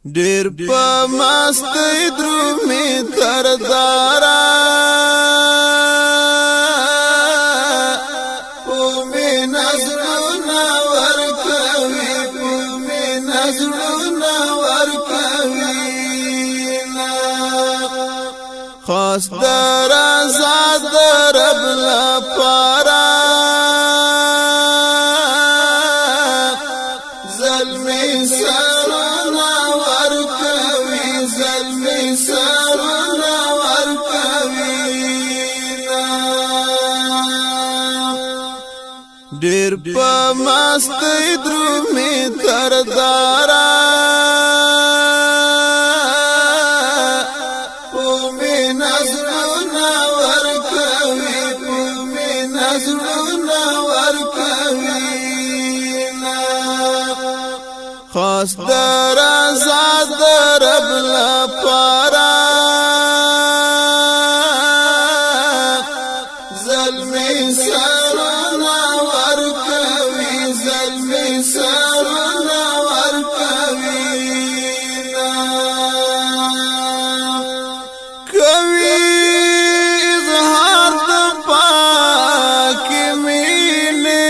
ډیر په مستۍ درومي تردارا په می نظرونه ورکوي په می نظرونه ورکوي خاص در آزاد رب لپاره ظلمي سرونه ورکوي ظلمي سرونه ورکوي ډېر په مستۍ درومي تردارا په می نظرونه ورکوي په می نظرونه ورکوي خاص در آزاد رب لپاره ظلمي سرونه ورکوي ظلمي سرونه ورکوي کوي اظهار د پاک مینه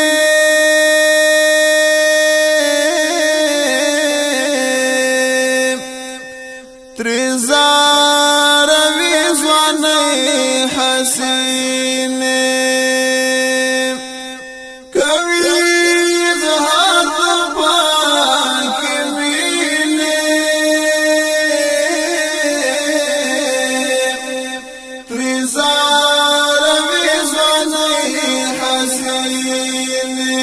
ترزار وی ځواني حسینه کوي اظهار د پاک مینه ترزار وی ځواني حسینه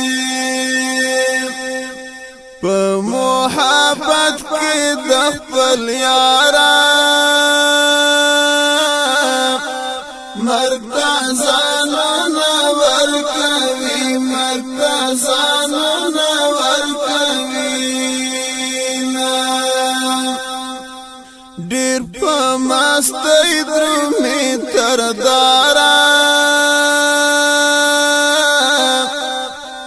په محبت کې د خپل یارا مرتزانونه ورکوي مرتزانونه ورکوي ډېر په مستۍ درومي تردارا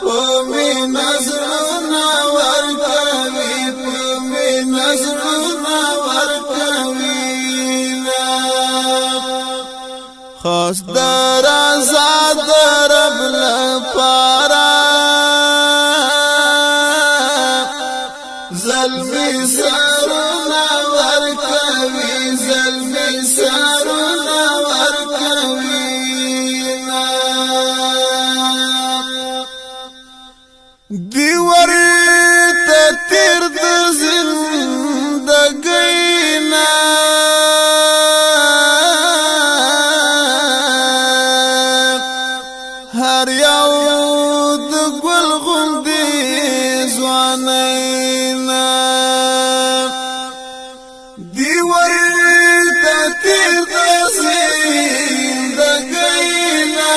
په می نظرونه ورکوي په می نظرونه ورکوي خاص در آزاد رب لپاره ظلمي سرونه ورکوي ظلمي سرونه ورکوي دی ورته تیر د زندګۍ نه هر یو د ګل غوندې ځوانۍ نه دی ورته تیر د زندګۍ نه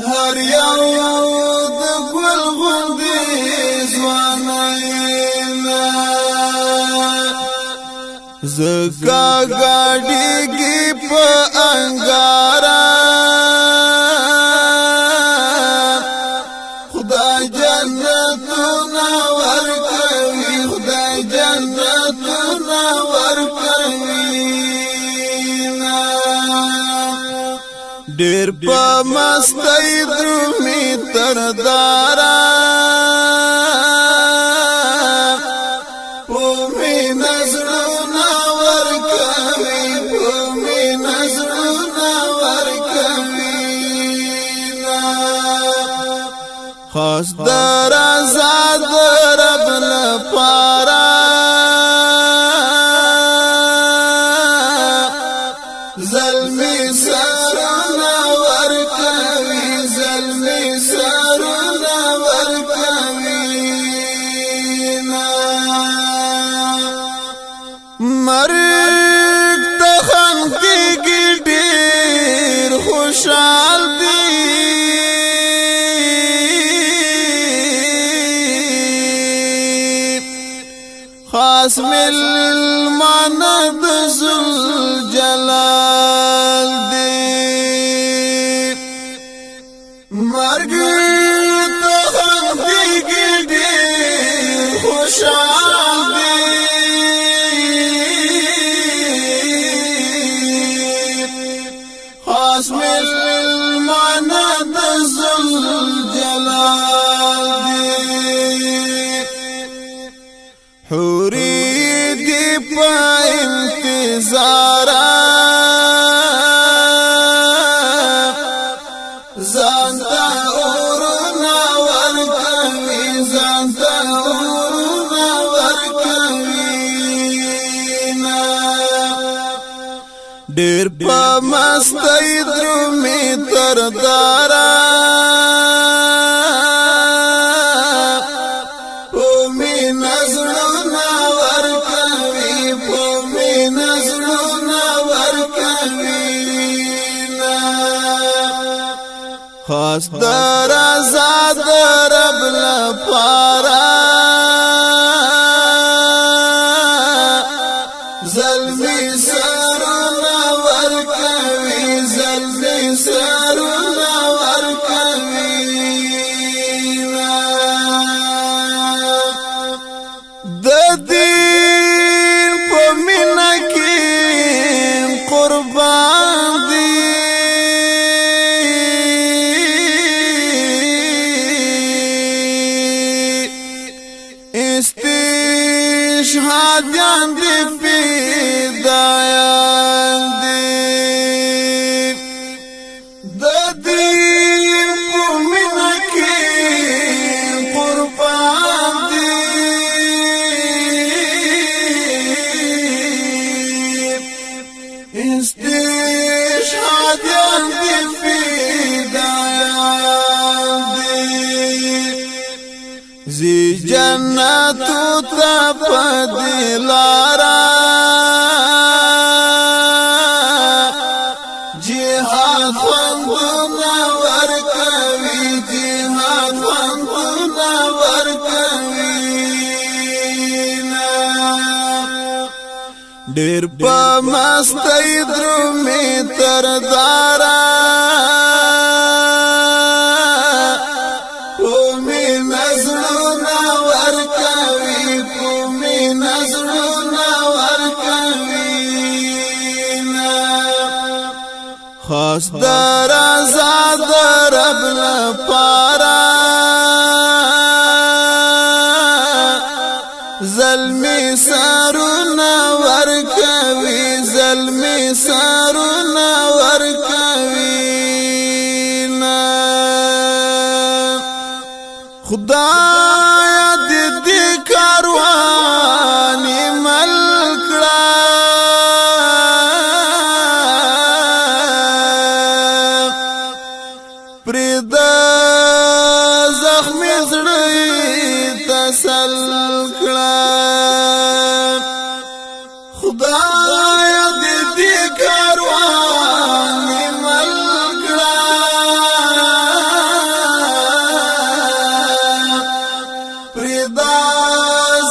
هر یو د ګل غوندې ځوانۍ نه زکا گاڑیگی پا انگارا خدا جنتنا ورکوي خدا جنتنا ورکوي ډېر په مستۍ درومي تردارا په می نظرونه ورکوي په می نظرونه ورکوي خاص در آزاد رب لپاره ظلمي سرونه ورکوي ظلمي سرونه ورکوي مرګ ته خندېږي ډېر خوشحال دی خاص مېلمانه د ذوالجلال دی مرګ ته حوری دی پا انتظارا زانتا اورونا ورکوی زانتا اورونا ورکوینا دیر پا مستی درومی تردارا خاص در آزاد رب لپارا ظلمی سرنا ورکوی ظلمی سرنا ورکوینا د دین په مینا کې قربان دی استشهادیان دی فدایان دی د دین په مینا کې قربان دی استشهادیان دی فدایان دی زی جنتو تا پدلارا جهاد خوندنا ورکوی جهاد خوندنا ورکوینا دیر پا مستی درومی تردارا خاص در آزاد رب لپارا ظلمی سرنا ورکوی ظلمی سرنا ورکوینا خدایا دی کاروانی ملکڑا پرد زخمی زړی تسل کړه خدایا دې کاروان مل کړه پرد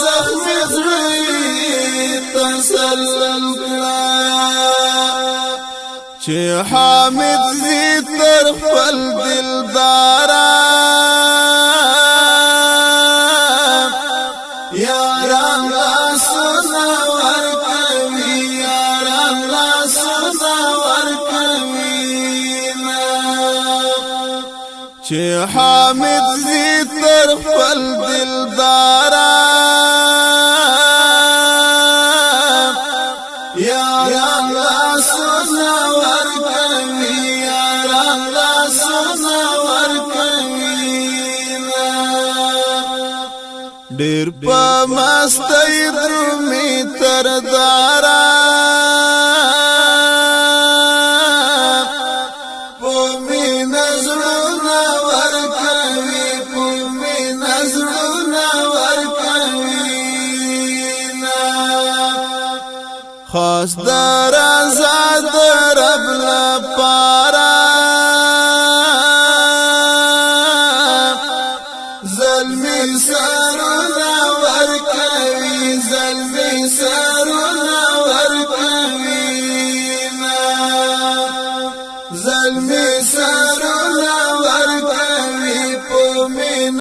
زخمی زړی تسل کړه چې حامد زی تر خپل دلدارا یاران لاسونه ورکوي یاران لاسونه ورکوینا چې حامد زی تر خپل دلدارا یاران لاسونه ډیر په مستی درومی تردارا پومی نظرنا ورکوی پومی نظرنا ورکوینا خاص در آزاد رب لپارا ظلمی سرنا ورکوی ظلمی سرنا